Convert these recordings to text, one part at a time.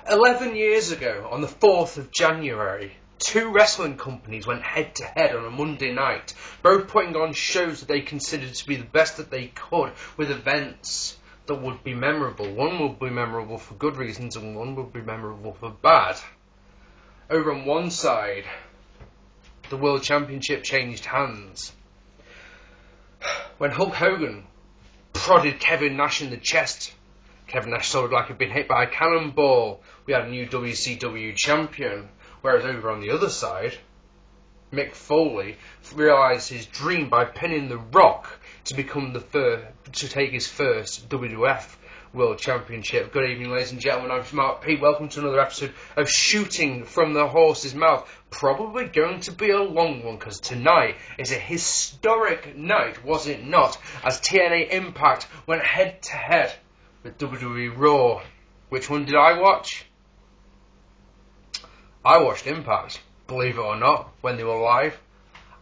11 years ago, on the 4th of January, two wrestling companies went head-to-head on a Monday night, both putting on shows that they considered to be the best that they could, with events that would be memorable. One would be memorable for good reasons, and one would be memorable for bad. Over on one side, the World Championship changed hands. When Hulk Hogan prodded Kevin Nash in the chest, Kevin Nash sounded like he'd been hit by a cannonball. We had a new WCW champion. Whereas over on the other side, Mick Foley realised his dream by pinning The Rock to become to take his first WWF World Championship. Good evening, ladies and gentlemen. I'm Marc P. Welcome to another episode of Shooting from the Horse's Mouth. Probably going to be a long one, because tonight is a historic night, was it not? As TNA Impact went head to head with WWE Raw. Which one did I watch? I watched Impact, believe it or not, when they were live.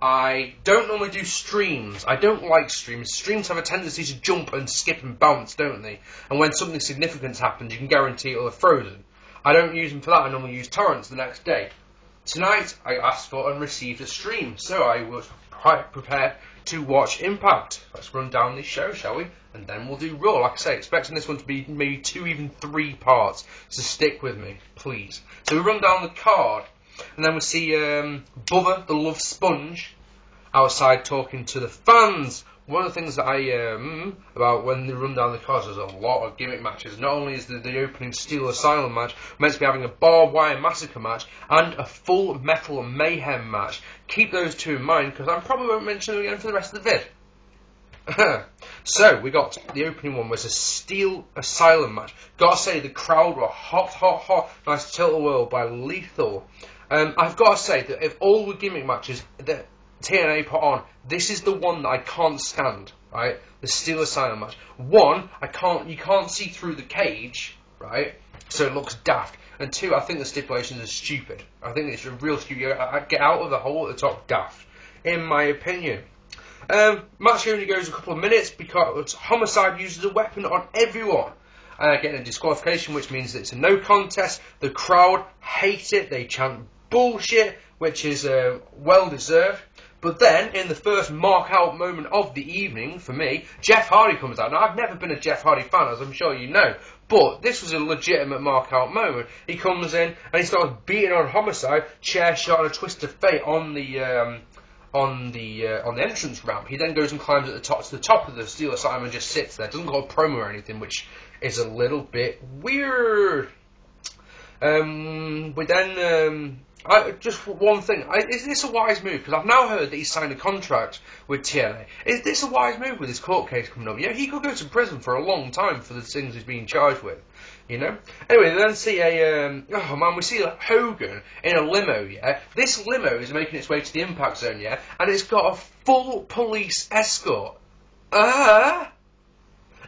I don't normally do streams. I don't like streams. Streams have a tendency to jump and skip and bounce, don't they? And when something significant happens, you can guarantee it'll have frozen. I don't use them for that. I normally use torrents the next day. Tonight, I asked for and received a stream, so I was quite prepared to watch Impact. Let's run down this show, shall we? And then we'll do Raw. Like I say, expecting this one to be maybe 2, even 3 parts. So stick with me, please. So we run down the card, and then we see Bubba, the Love Sponge, outside talking to the fans. One of the things that about when they run down the cards, there's a lot of gimmick matches. Not only is the opening Steel Asylum match, we're meant to be having a barbed wire massacre match and a full metal mayhem match. Keep those two in mind, because I probably won't mention them again for the rest of the vid. So, we got the opening one was a Steel Asylum match. Gotta say, the crowd were hot. Nice Tilt-A-Whirl by Lethal. I've gotta say that if all the gimmick matches that TNA put on, this is the one that I can't stand, right? The Steel Asylum match. One, you can't see through the cage, right? So it looks daft. And two, I think the stipulations are stupid. I think it's a real stupid. Get out of the hole at the top, daft, in my opinion. Match only goes a couple of minutes because Homicide uses a weapon on everyone. Getting a disqualification, which means that it's a no contest. The crowd hate it. They chant bullshit, which is well deserved. But then, in the first mark-out moment of the evening, for me, Jeff Hardy comes out. Now, I've never been a Jeff Hardy fan, as I'm sure you know, but this was a legitimate mark-out moment. He comes in, and he starts beating on Homicide, chair shot and a twist of fate on the entrance ramp. He then goes and climbs to the top of the Steel Asylum and just sits there. Doesn't got a promo or anything, which is a little bit weird. But then, just one thing, is this a wise move? Because I've now heard that he's signed a contract with TNA. Is this a wise move with his court case coming up? Yeah, he could go to prison for a long time for the things he's being charged with, you know? Anyway, we then see we see Hogan in a limo, yeah? This limo is making its way to the Impact Zone, yeah? And it's got a full police escort.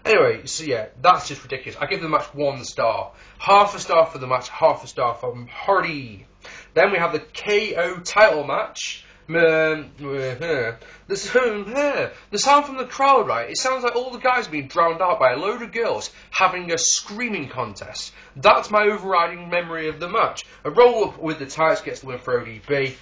Anyway, so yeah, that's just ridiculous. I give the match 1 star. Half a star for the match, half a star from Hardy. Then we have the KO title match. The sound from the crowd, right? It sounds like all the guys are being drowned out by a load of girls having a screaming contest. That's my overriding memory of the match. A roll-up with the tights gets the win for ODB.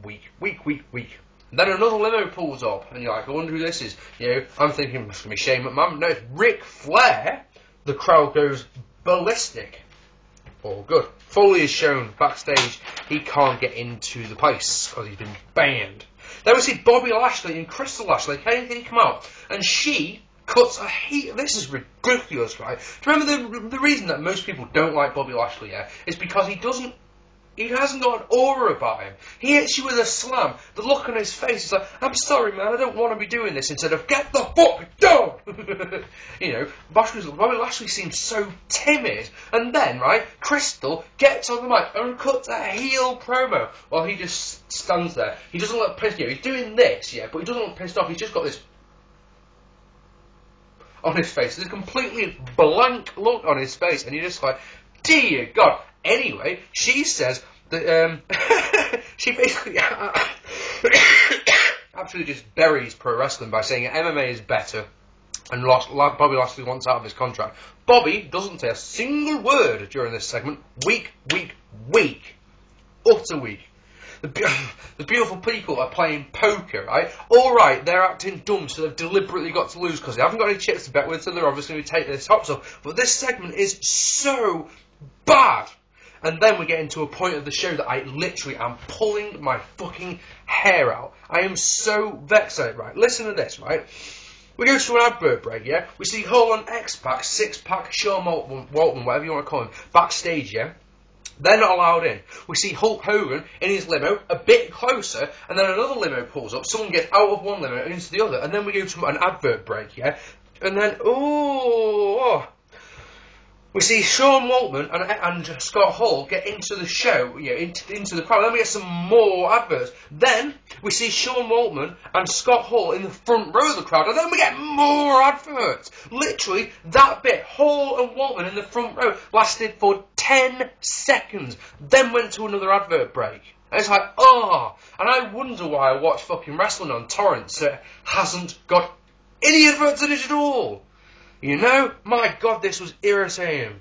Weak. Then another limo pulls up, and you're like, I wonder who this is. You know, I'm thinking, it's going to be Shane McMahon. No, it's Ric Flair. The crowd goes ballistic. All good. Foley is shown backstage. He can't get into the place because he's been banned. Then we see Bobby Lashley and Crystal Lashley. He come out, and she cuts a heat. This is ridiculous, right? Do you remember the reason that most people don't like Bobby Lashley? Yeah, is because he hasn't got an aura about him. He hits you with a slam. The look on his face is like, I'm sorry, man, I don't want to be doing this, instead of, get the fuck down! You know, Bobby Lashley seems so timid. And then, right, Crystal gets on the mic and cuts a heel promo while he just stands there. He doesn't look pissed, you know, he's doing this, yeah, but he doesn't look pissed off. He's just got this on his face. There's a completely blank look on his face, and you're just like, dear God. Anyway, she says that she basically absolutely just buries pro wrestling by saying MMA is better. and Bobby Lashley wants out of his contract. Bobby doesn't say a single word during this segment. Weak. Utter weak. The beautiful people are playing poker, right? Alright, they're acting dumb, so they've deliberately got to lose because they haven't got any chips to bet with, so they're obviously going to take their tops off. But this segment is so bad. And then we get into a point of the show that I literally am pulling my fucking hair out. I am so vexed at it, right? Listen to this, right? We go to an advert break, yeah? We see Hull on X-Pac, Six-Pack, Sean Waltman, whatever you want to call him, backstage, yeah? They're not allowed in. We see Hulk Hogan in his limo, a bit closer, and then another limo pulls up, someone gets out of one limo and into the other, and then we go to an advert break, yeah? And then, we see Sean Waltman and Scott Hall get into the show, into the crowd. Then we get some more adverts. Then we see Sean Waltman and Scott Hall in the front row of the crowd, and then we get more adverts. Literally, that bit, Hall and Waltman in the front row, lasted for 10 seconds. Then went to another advert break. And it's like, and I wonder why I watch fucking wrestling on torrents so it hasn't got any adverts in it at all. You know, my God, this was irritating.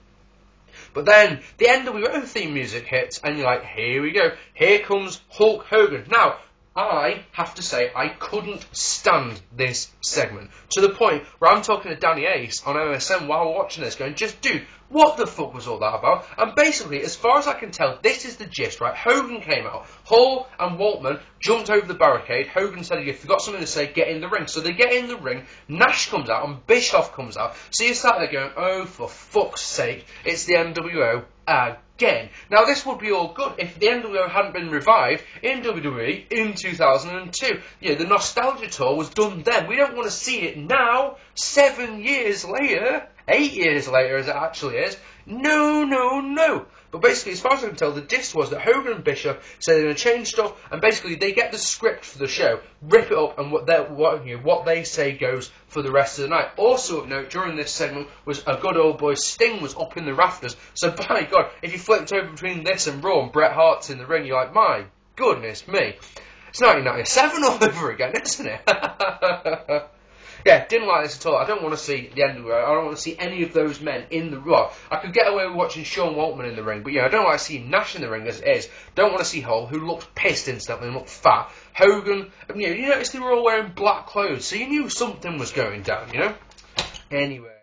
But then the NWO theme music hits, and you're like, here we go. Here comes Hulk Hogan. Now, I have to say, I couldn't stand this segment. To the point where I'm talking to Danny Ace on MSN while watching this, going, just dude, what the fuck was all that about? And basically, as far as I can tell, this is the gist, right? Hogan came out. Hall and Waltman jumped over the barricade. Hogan said, if you've got something to say, get in the ring. So they get in the ring. Nash comes out and Bischoff comes out. So you're sat there going, oh, for fuck's sake, it's the NWO again. Now, this would be all good if the NWO hadn't been revived in WWE in 2002. Yeah, the nostalgia tour was done then. We don't want to see it now, 7 years later, 8 years later as it actually is. No. But basically, as far as I can tell, the gist was that Hogan and Bischoff say they're going to change stuff, and basically they get the script for the show, rip it up, and what they say goes for the rest of the night. Also of note, during this segment was a good old boy Sting was up in the rafters. So by God, if you flipped over between this and Raw and Bret Hart's in the ring, you're like, my goodness me. It's 1997 all over again, isn't it? Yeah, didn't like this at all. I don't want to see the NWO. I don't want to see any of those men in the ring. I could get away with watching Sean Waltman in the ring, but I don't like seeing Nash in the ring as it is. Don't want to see Hull, who looked pissed instantly and looked fat. Hogan, you noticed they were all wearing black clothes, so you knew something was going down, Anyway.